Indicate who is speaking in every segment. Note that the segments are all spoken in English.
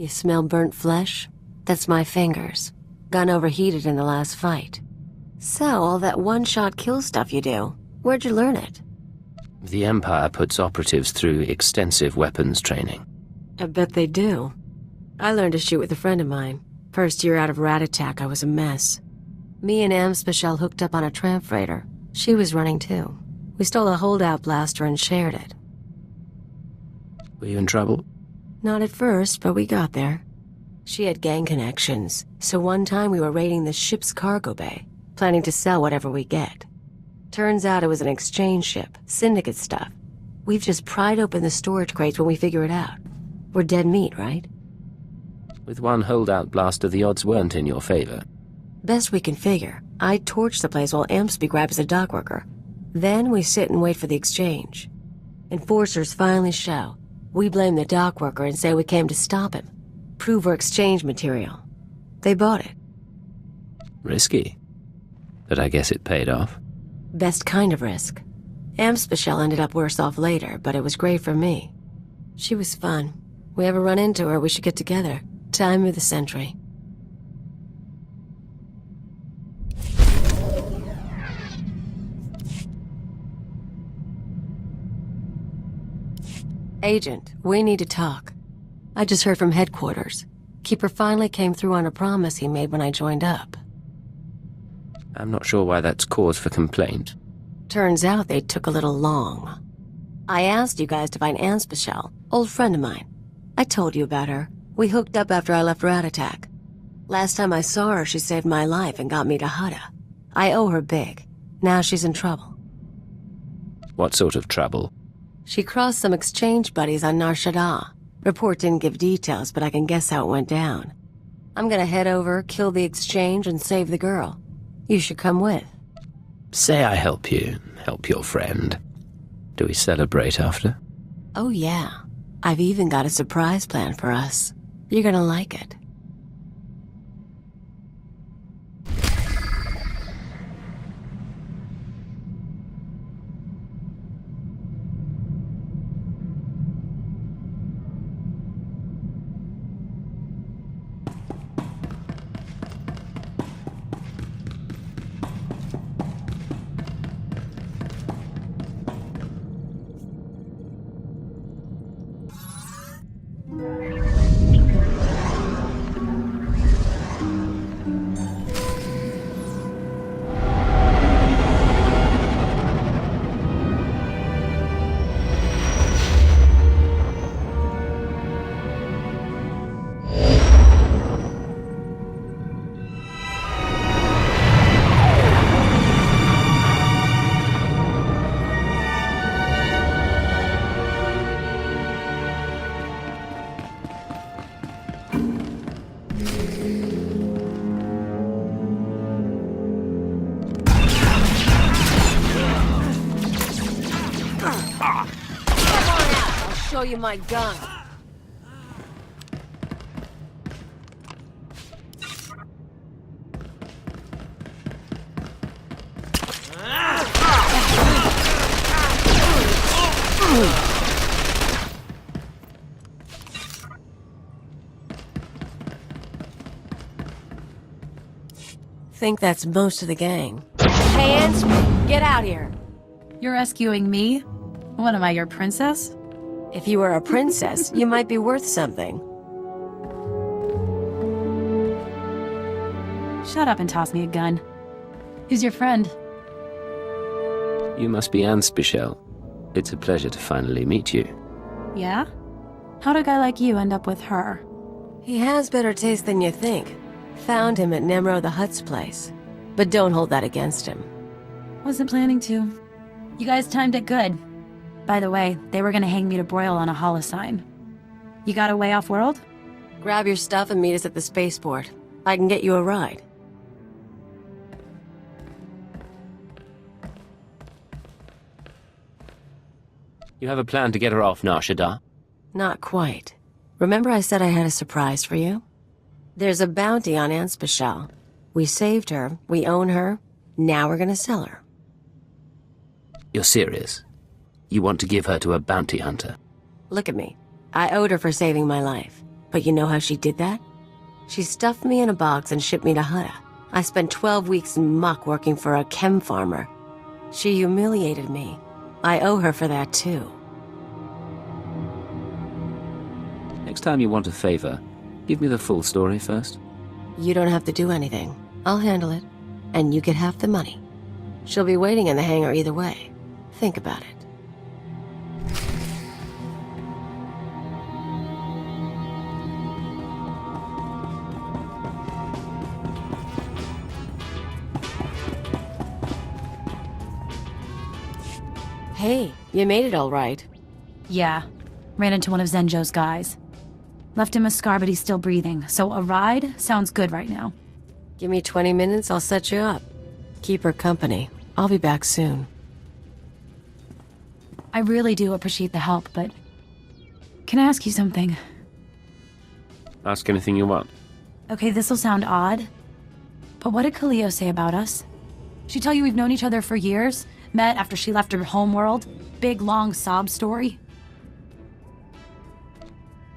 Speaker 1: You smell burnt flesh? That's my fingers. Gun overheated in the last fight. So, all that one-shot kill stuff you do, where'd you learn it?
Speaker 2: The Empire puts operatives through extensive weapons training.
Speaker 1: I bet they do. I learned to shoot with a friend of mine. First year out of Rat Attack, I was a mess. Me and Amspecial hooked up on a tramp freighter. She was running too. We stole a holdout blaster and shared it.
Speaker 2: Were you in trouble?
Speaker 1: Not at first, but we got there. She had gang connections, so one time we were raiding the ship's cargo bay, planning to sell whatever we get. Turns out it was an exchange ship, syndicate stuff. We've just pried open the storage crates when we figure it out. We're dead meat, right?
Speaker 2: With one holdout blaster, the odds weren't in your favor.
Speaker 1: Best we can figure. I torch the place while Ampsby grabs a dock worker. Then we sit and wait for the exchange. Enforcers finally show. We blame the dock worker and say we came to stop him. Prove we're exchange material. They bought it.
Speaker 2: Risky. But I guess it paid off.
Speaker 1: Best kind of risk. Amspecial ended up worse off later, but it was great for me. She was fun. We ever run into her, we should get together. Time of the century. Agent, we need to talk. I just heard from headquarters. Keeper finally came through on a promise he made when I joined up.
Speaker 2: I'm not sure why that's cause for complaint.
Speaker 1: Turns out they took a little long. I asked you guys to find Amspecial, old friend of mine. I told you about her. We hooked up after I left Rat Attack. Last time I saw her, she saved my life and got me to Hutta. I owe her big. Now she's in trouble.
Speaker 2: What sort of trouble?
Speaker 1: She crossed some exchange buddies on Nar Shaddaa. Report didn't give details, but I can guess how it went down. I'm gonna head over, kill the exchange, and save the girl. You should come with.
Speaker 2: Say I help you, help your friend. Do we celebrate after?
Speaker 1: Oh yeah. I've even got a surprise plan for us. You're gonna like it. Show you my gun. Think that's most of the gang. Hey, Ansby, get out here.
Speaker 3: You're rescuing me? What am I, your princess?
Speaker 1: If you were a princess, you might be worth something.
Speaker 3: Shut up and toss me a gun. Who's your friend?
Speaker 2: You must be Amspecial. It's a pleasure to finally meet you.
Speaker 3: Yeah? How'd a guy like you end up with her?
Speaker 1: He has better taste than you think. Found him at Nemro the Hutt's place. But don't hold that against him.
Speaker 3: Wasn't planning to. You guys timed it good. By the way, they were gonna hang me to broil on a holosign. You got a way off-world?
Speaker 1: Grab your stuff and meet us at the spaceport. I can get you a ride.
Speaker 2: You have a plan to get her off Nar Shaddaa?
Speaker 1: Not quite. Remember I said I had a surprise for you? There's a bounty on Amspecial. We saved her, we own her, now we're gonna sell her.
Speaker 2: You're serious? You want to give her to a bounty hunter?
Speaker 1: Look at me. I owed her for saving my life. But you know how she did that? She stuffed me in a box and shipped me to Hutta. I spent 12 weeks in muck working for a chem farmer. She humiliated me. I owe her for that, too.
Speaker 2: Next time you want a favor, give me the full story first.
Speaker 1: You don't have to do anything. I'll handle it. And you get half the money. She'll be waiting in the hangar either way. Think about it. Hey, you made it all right.
Speaker 3: Yeah. Ran into one of Zenjo's guys. Left him a scar, but he's still breathing, so a ride sounds good right now.
Speaker 1: Give me 20 minutes, I'll set you up. Keep her company. I'll be back soon.
Speaker 3: I really do appreciate the help, but... Can I ask you something?
Speaker 2: Ask anything you want.
Speaker 3: Okay, this'll sound odd, but what did Khalil say about us? She tell you we've known each other for years? Met after she left her homeworld? Big, long sob story?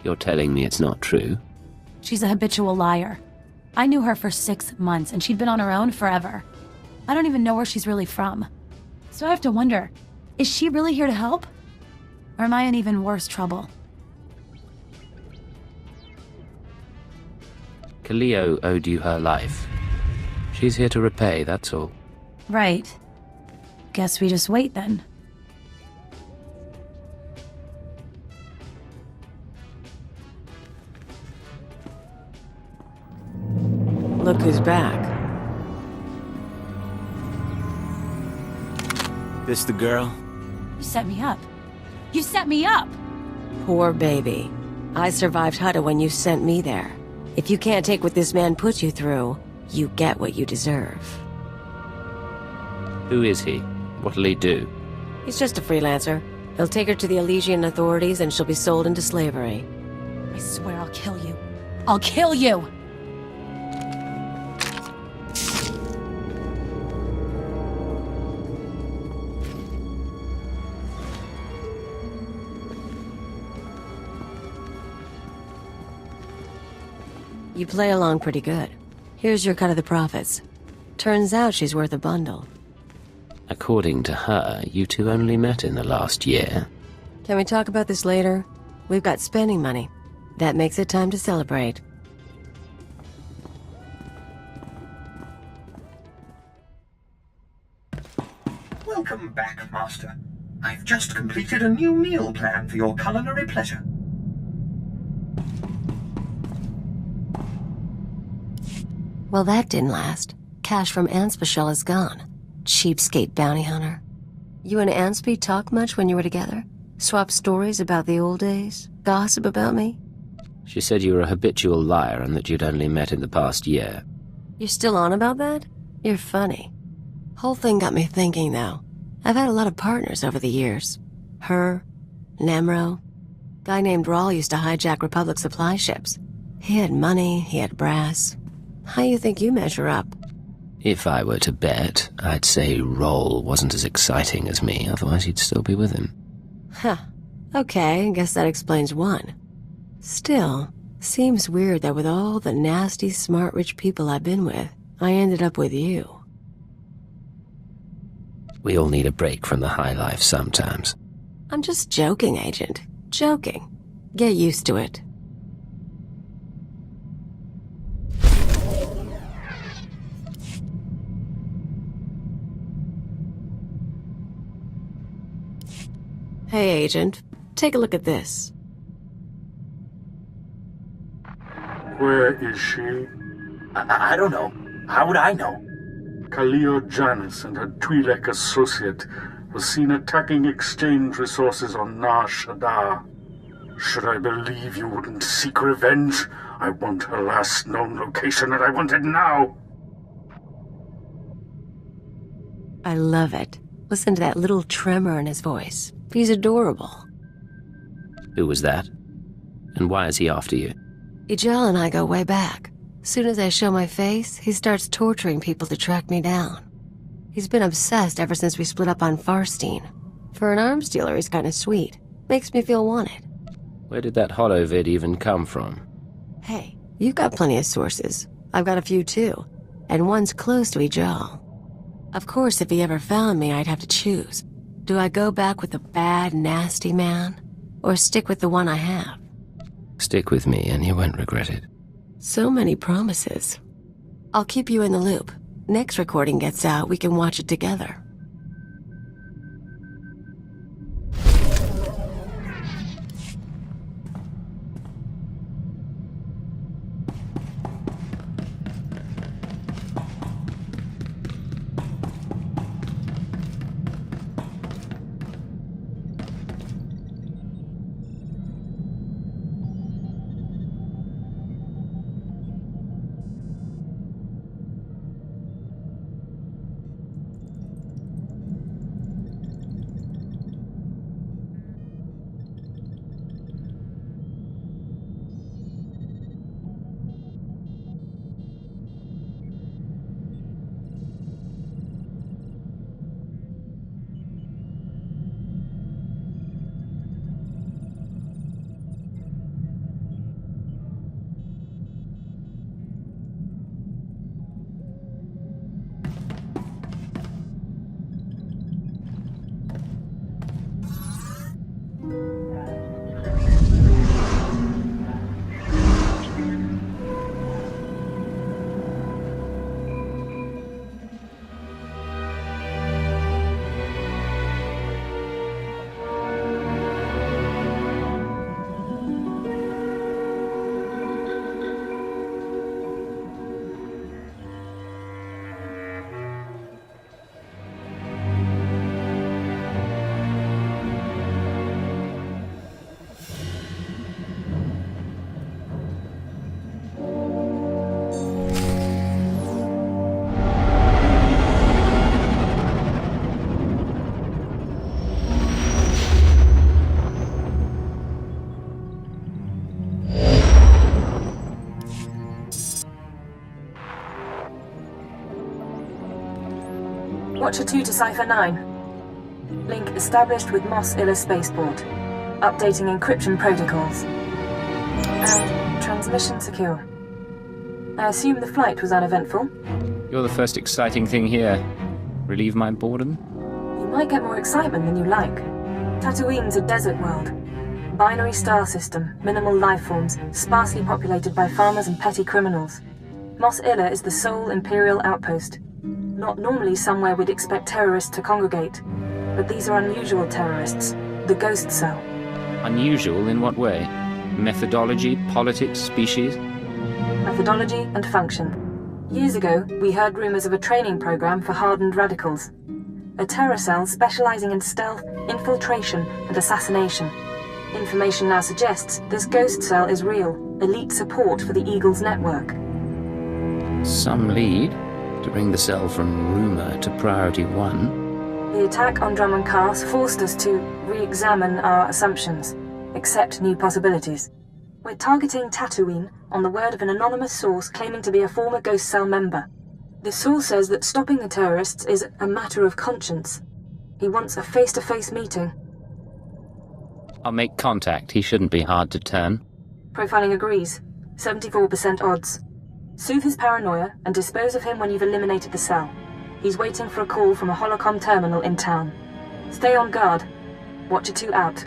Speaker 2: You're telling me it's not true?
Speaker 3: She's a habitual liar. I knew her for 6 months, and she'd been on her own forever. I don't even know where she's really from. So I have to wonder, is she really here to help? Or am I in even worse trouble?
Speaker 2: Khalil owed you her life. She's here to repay, that's all.
Speaker 3: Right. Guess we just wait then.
Speaker 1: Look who's back.
Speaker 4: This the girl?
Speaker 3: You set me up. You set me up!
Speaker 1: Poor baby. I survived Hutta when you sent me there. If you can't take what this man put you through, you get what you deserve.
Speaker 2: Who is he? What'll he do?
Speaker 1: He's just a freelancer. He'll take her to the Elysian authorities and she'll be sold into slavery.
Speaker 3: I swear I'll kill you. I'll kill you!
Speaker 1: You play along pretty good. Here's your cut of the profits. Turns out she's worth a bundle.
Speaker 2: According to her, you two only met in the last year.
Speaker 1: Can we talk about this later? We've got spending money. That makes it time to celebrate.
Speaker 5: Welcome back, Master. I've just completed a new meal plan for your culinary pleasure.
Speaker 1: Well, that didn't last. Cash from Anspecial is gone. Cheapskate bounty hunter. You and Anspe talk much when you were together? Swap stories about the old days? Gossip about me?
Speaker 2: She said you were a habitual liar and that you'd only met in the past year.
Speaker 1: You're still on about that? You're funny. Whole thing got me thinking, though. I've had a lot of partners over the years. Her, Nemro. Guy named Rawl used to hijack Republic supply ships. He had money, he had brass. How you think you measure up?
Speaker 2: If I were to bet, I'd say Roll wasn't as exciting as me, otherwise he'd still be with him.
Speaker 1: Huh. Okay, I guess that explains one. Still, seems weird that with all the nasty, smart, rich people I've been with, I ended up with you.
Speaker 2: We all need a break from the high life sometimes.
Speaker 1: I'm just joking, Agent. Joking. Get used to it. Hey, Agent. Take a look at this.
Speaker 6: Where is she?
Speaker 5: I don't know. How would I know?
Speaker 6: Khalil Janus and her Twi'lek associate was seen attacking exchange resources on Nar Shaddaa. Should I believe you wouldn't seek revenge? I want her last known location and I want it now!
Speaker 1: I love it. Listen to that little tremor in his voice. He's adorable.
Speaker 2: Who was that? And why is he after you?
Speaker 1: Ijel and I go way back. Soon as I show my face, he starts torturing people to track me down. He's been obsessed ever since we split up on Farstein. For an arms dealer, he's kinda sweet. Makes me feel wanted.
Speaker 2: Where did that holo vid even come from?
Speaker 1: Hey, you've got plenty of sources. I've got a few too, and one's close to Ijal. Of course, if he ever found me, I'd have to choose. Do I go back with the bad, nasty man, or stick with the one I have?
Speaker 2: Stick with me and you won't regret it.
Speaker 1: So many promises. I'll keep you in the loop. Next recording gets out, we can watch it together.
Speaker 4: Watcher 2 to Cipher 9. Link established with Mos Illa Spaceport. Updating encryption protocols. And transmission secure. I assume the flight was uneventful?
Speaker 2: You're the first exciting thing here. Relieve my boredom?
Speaker 4: You might get more excitement than you like. Tatooine's a desert world. Binary star system, minimal life forms, sparsely populated by farmers and petty criminals. Mos Illa is the sole Imperial outpost. Not normally somewhere we'd expect terrorists to congregate, but these are unusual terrorists, the Ghost Cell.
Speaker 2: Unusual in what way? Methodology, politics, species?
Speaker 4: Methodology and function. Years ago, we heard rumors of a training program for hardened radicals. A terror cell specializing in stealth, infiltration, and assassination. Information now suggests this Ghost Cell is real, elite support for the Eagles network.
Speaker 2: Some lead to bring the cell from rumor to priority 1.
Speaker 4: The attack on Drummond Cars forced us to re-examine our assumptions, accept new possibilities. We're targeting Tatooine on the word of an anonymous source claiming to be a former Ghost Cell member. The source says that stopping the terrorists is a matter of conscience. He wants a face-to-face meeting.
Speaker 2: I'll make contact. He shouldn't be hard to turn.
Speaker 4: Profiling agrees. 74% odds. Soothe his paranoia and dispose of him when you've eliminated the cell. He's waiting for a call from a holocom terminal in town. Stay on guard. Watcher 2 out.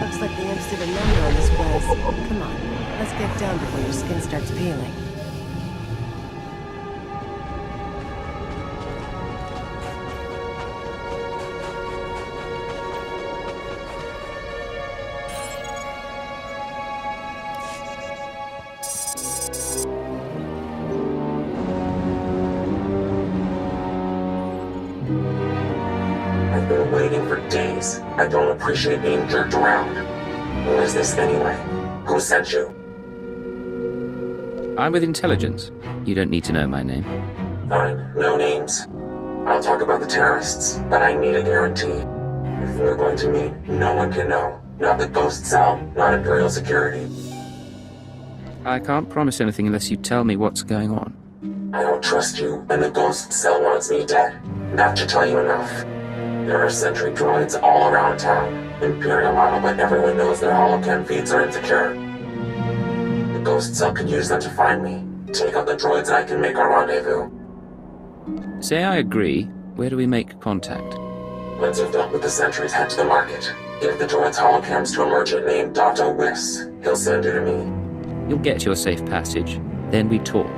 Speaker 1: Looks like the imps did a number on this place. Come on, let's get down before your skin starts peeling.
Speaker 5: I've been waiting for days. I don't appreciate being jerked around. Who is this anyway? Who sent you?
Speaker 2: I'm with intelligence. You don't need to know my name.
Speaker 5: Fine, no names. I'll talk about the terrorists, but I need a guarantee. If we're going to meet, no one can know. Not the Ghost Cell, not Imperial Security.
Speaker 2: I can't promise anything unless you tell me what's going on.
Speaker 5: I don't trust you, and the ghost cell wants me dead. That should tell you enough. There are sentry droids all around town. Imperial model, but everyone knows their holocam feeds are insecure. The ghost cell could use them to find me. Take out the droids and I can make our rendezvous.
Speaker 2: Say I agree. Where do we make contact?
Speaker 5: Once you've dealt with the sentries, head to the market. Give the droids holocams to a merchant named Dr. Wiss. He'll send you to me.
Speaker 2: You'll get your safe passage. Then we talk.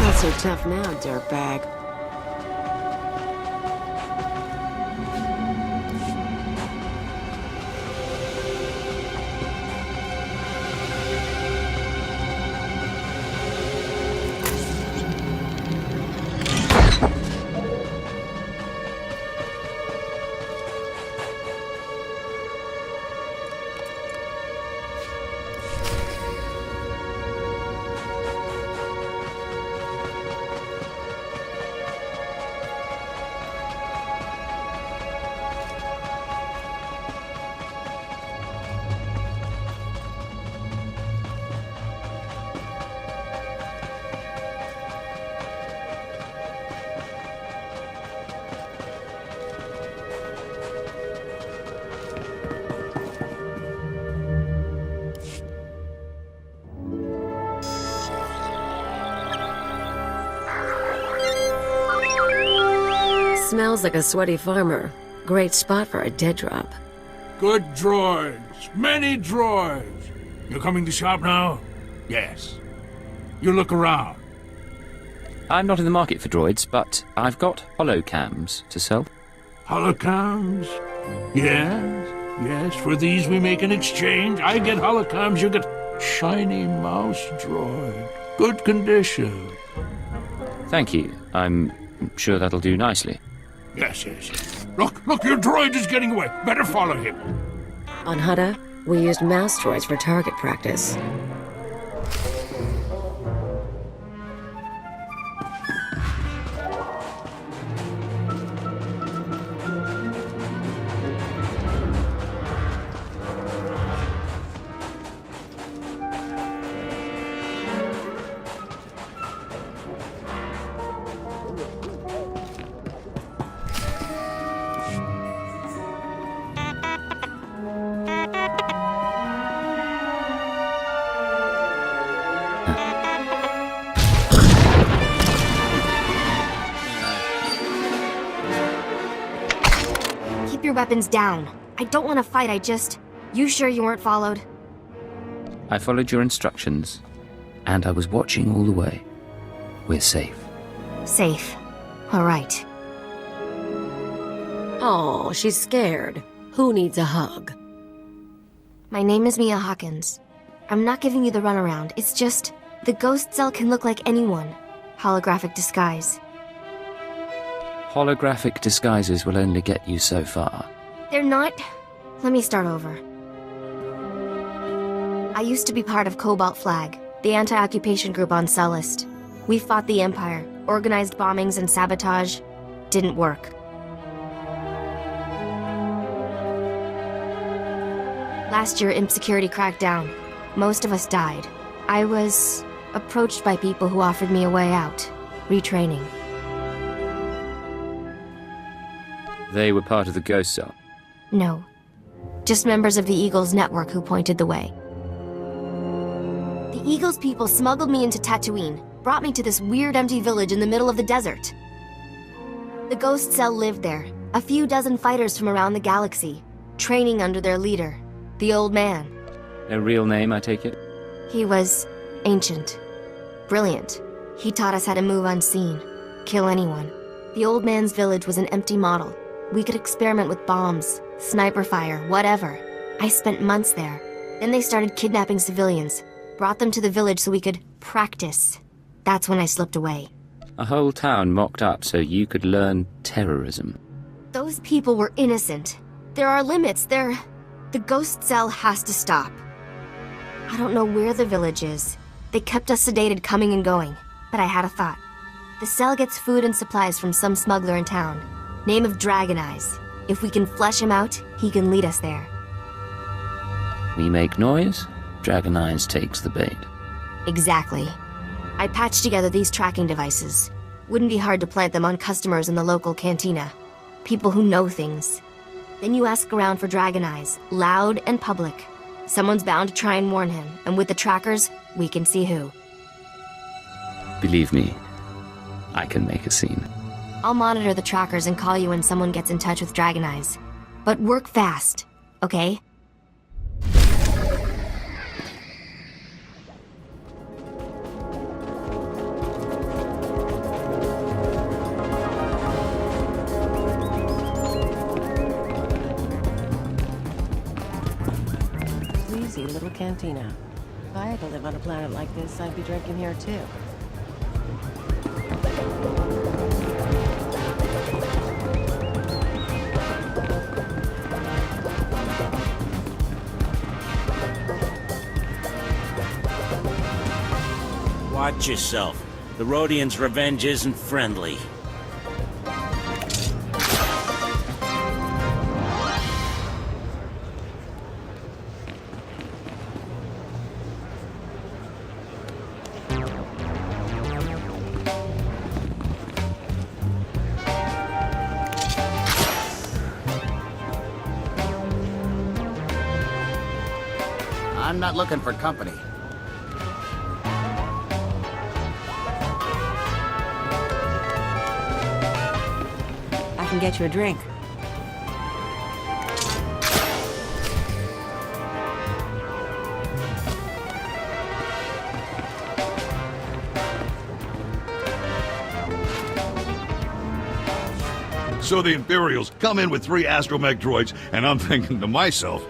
Speaker 1: Not so tough now, dirtbag. Smells like a sweaty farmer. Great spot for a dead drop.
Speaker 7: Good droids. Many droids. You're coming to shop now? Yes. You look around.
Speaker 2: I'm not in the market for droids, but I've got holocams to sell.
Speaker 7: Holocams? Yes. Yes, for these we make an exchange. I get holocams, you get shiny mouse droid. Good condition.
Speaker 2: Thank you. I'm sure that'll do nicely.
Speaker 7: Yes, yes, yes. Look, your droid is getting away. Better follow him.
Speaker 1: On Hutta, we used mouse droids for target practice.
Speaker 8: Keep your weapons down. I don't want to fight, You sure you weren't followed?
Speaker 2: I followed your instructions, and I was watching all the way. We're safe.
Speaker 8: Safe. All right.
Speaker 1: Oh, she's scared. Who needs a hug?
Speaker 8: My name is Mia Hawkins. I'm not giving you the runaround. It's just, the ghost cell can look like anyone. Holographic disguise.
Speaker 2: Holographic disguises will only get you so far.
Speaker 8: They're not... Let me start over. I used to be part of Cobalt Flag, the anti-occupation group on Sullust. We fought the Empire, organized bombings and sabotage. Didn't work. Last year, Imp Security cracked down. Most of us died. I was approached by people who offered me a way out. Retraining.
Speaker 2: They were part of the Ghost Cell.
Speaker 8: No. Just members of the Eagles network who pointed the way. The Eagles people smuggled me into Tatooine, brought me to this weird empty village in the middle of the desert. The Ghost Cell lived there, a few dozen fighters from around the galaxy, training under their leader, the Old Man.
Speaker 2: No real name, I take it?
Speaker 8: He was ancient. Brilliant. He taught us how to move unseen, kill anyone. The Old Man's village was an empty model, We could experiment with bombs, sniper fire, whatever. I spent months there. Then they started kidnapping civilians, brought them to the village so we could practice. That's when I slipped away.
Speaker 2: A whole town mocked up so you could learn terrorism.
Speaker 8: Those people were innocent. There are limits. The ghost cell has to stop. I don't know where the village is. They kept us sedated coming and going. But I had a thought. The cell gets food and supplies from some smuggler in town. Name of Dragon Eyes. If we can flesh him out, he can lead us there.
Speaker 2: We make noise, Dragon Eyes takes the bait.
Speaker 8: Exactly. I patched together these tracking devices. Wouldn't be hard to plant them on customers in the local cantina. People who know things. Then you ask around for Dragon Eyes, loud and public. Someone's bound to try and warn him, and with the trackers, we can see who.
Speaker 2: Believe me, I can make a scene.
Speaker 8: I'll monitor the trackers and call you when someone gets in touch with Dragon Eyes. But work fast, okay?
Speaker 1: Sleazy little cantina. If I had to live on a planet like this, I'd be drinking here too.
Speaker 9: Watch yourself. The Rhodians' revenge isn't friendly.
Speaker 10: I'm not looking for company.
Speaker 1: I can get you a drink.
Speaker 11: So the Imperials come in with 3 astromech droids, and I'm thinking to myself,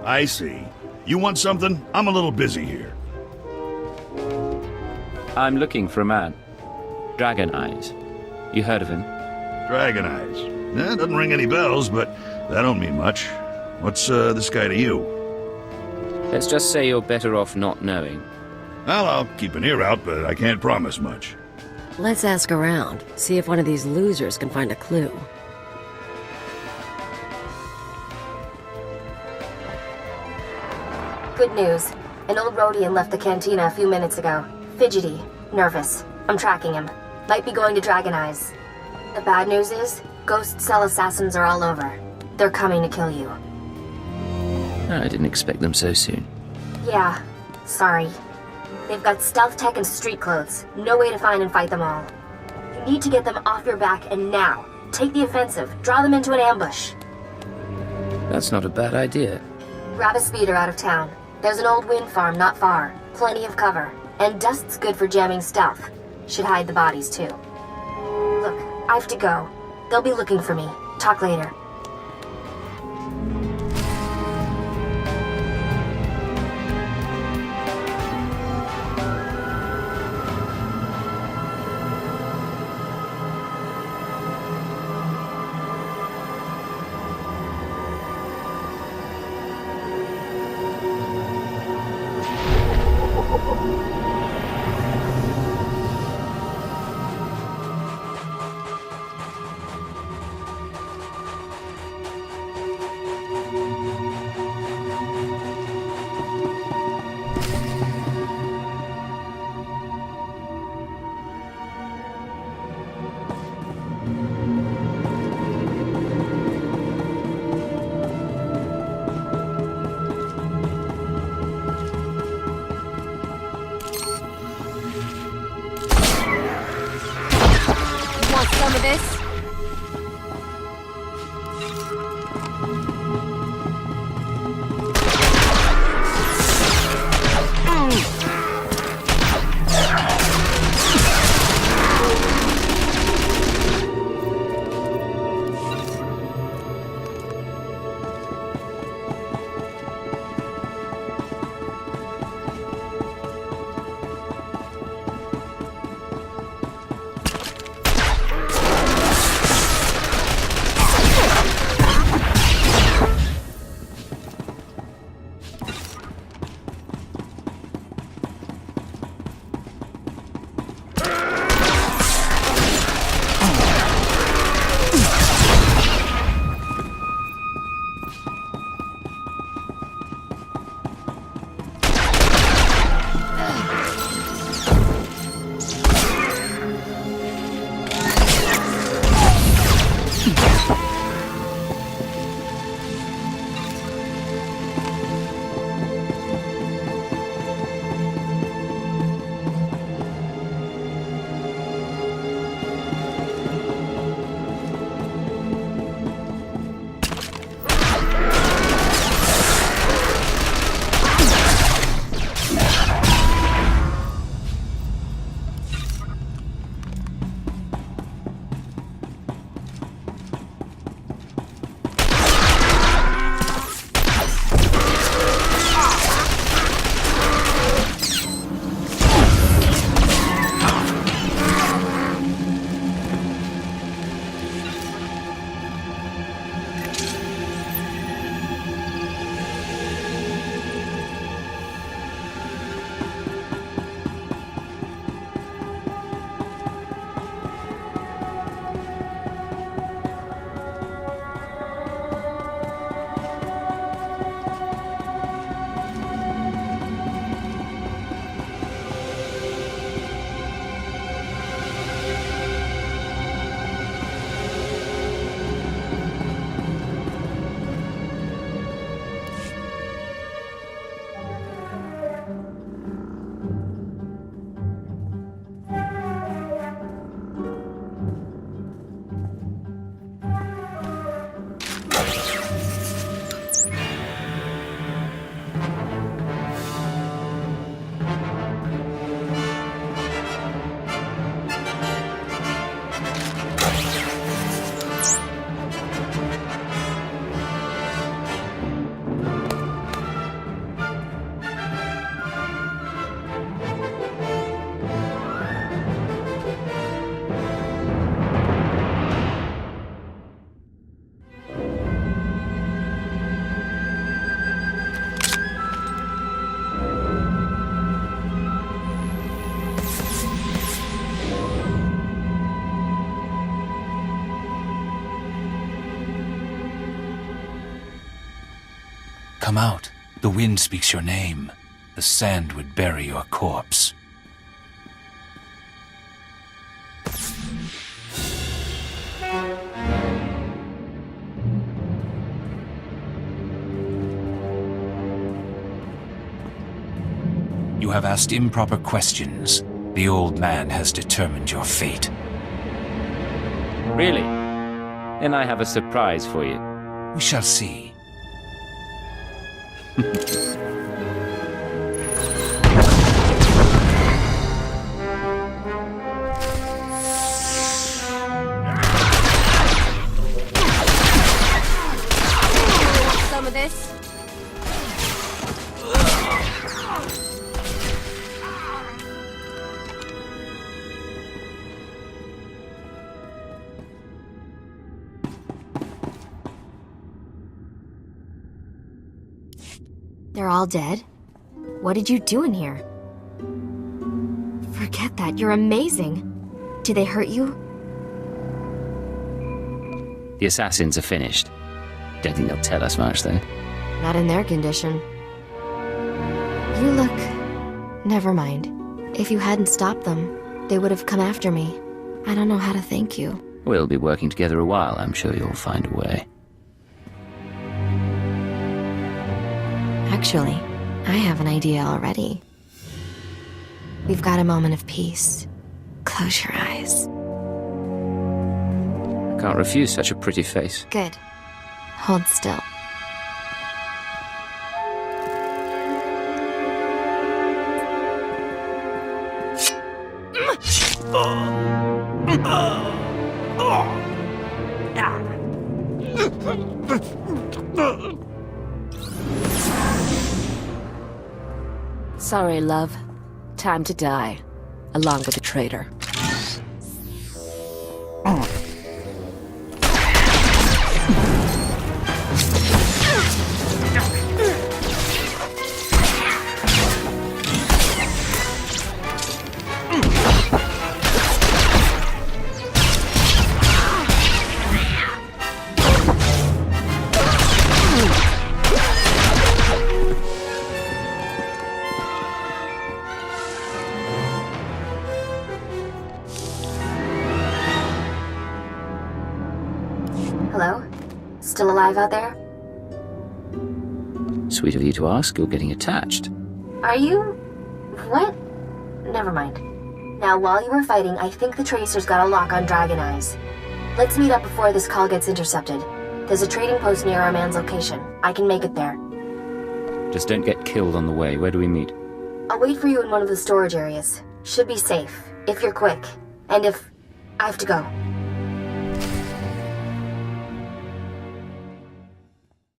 Speaker 11: I see. You want something? I'm a little busy here.
Speaker 2: I'm looking for a man. Dragon Eyes. You heard of him?
Speaker 11: Dragon Eyes. Doesn't ring any bells, but that don't mean much. What's this guy to you?
Speaker 2: Let's just say you're better off not knowing.
Speaker 11: Well, I'll keep an ear out, but I can't promise much.
Speaker 1: Let's ask around, see if one of these losers can find a clue.
Speaker 8: Good news. An old Rhodian left the cantina a few minutes ago. Fidgety. Nervous. I'm tracking him. Might be going to Dragon Eyes. The bad news is, ghost cell assassins are all over. They're coming to kill you.
Speaker 2: I didn't expect them so soon.
Speaker 8: Yeah. Sorry. They've got stealth tech and street clothes. No way to find and fight them all. You need to get them off your back and now. Take the offensive. Draw them into an ambush.
Speaker 2: That's not a bad idea.
Speaker 8: Grab a speeder out of town. There's an old wind farm not far. Plenty of cover. And dust's good for jamming stealth. Should hide the bodies too. Look, I have to go. They'll be looking for me. Talk later. Some of this?
Speaker 12: Come out. The wind speaks your name. The sand would bury your corpse. You have asked improper questions. The old man has determined your fate.
Speaker 2: Really? Then I have a surprise for you.
Speaker 12: We shall see.
Speaker 8: Some of this. They're all dead? What did you do in here? Forget that, you're amazing. Did they hurt you?
Speaker 2: The assassins are finished. Don't think they'll tell us much, though.
Speaker 8: Not in their condition. You look... Never mind. If you hadn't stopped them, they would have come after me. I don't know how to thank you.
Speaker 2: We'll be working together a while. I'm sure you'll find a way.
Speaker 8: Actually, I have an idea already. We've got a moment of peace. Close your eyes.
Speaker 2: I can't refuse such a pretty face.
Speaker 8: Good. Hold still.
Speaker 1: Sorry, love. Time to die. Along with the traitor.
Speaker 8: Hello? Still alive out there?
Speaker 2: Sweet of you to ask. You're getting attached.
Speaker 8: Are you... what? Never mind. Now, while you were fighting, I think the Tracer's got a lock on Dragon Eyes. Let's meet up before this call gets intercepted. There's a trading post near our man's location. I can make it there.
Speaker 2: Just don't get killed on the way. Where do we meet?
Speaker 8: I'll wait for you in one of the storage areas. Should be safe, if you're quick. And if... I have to go.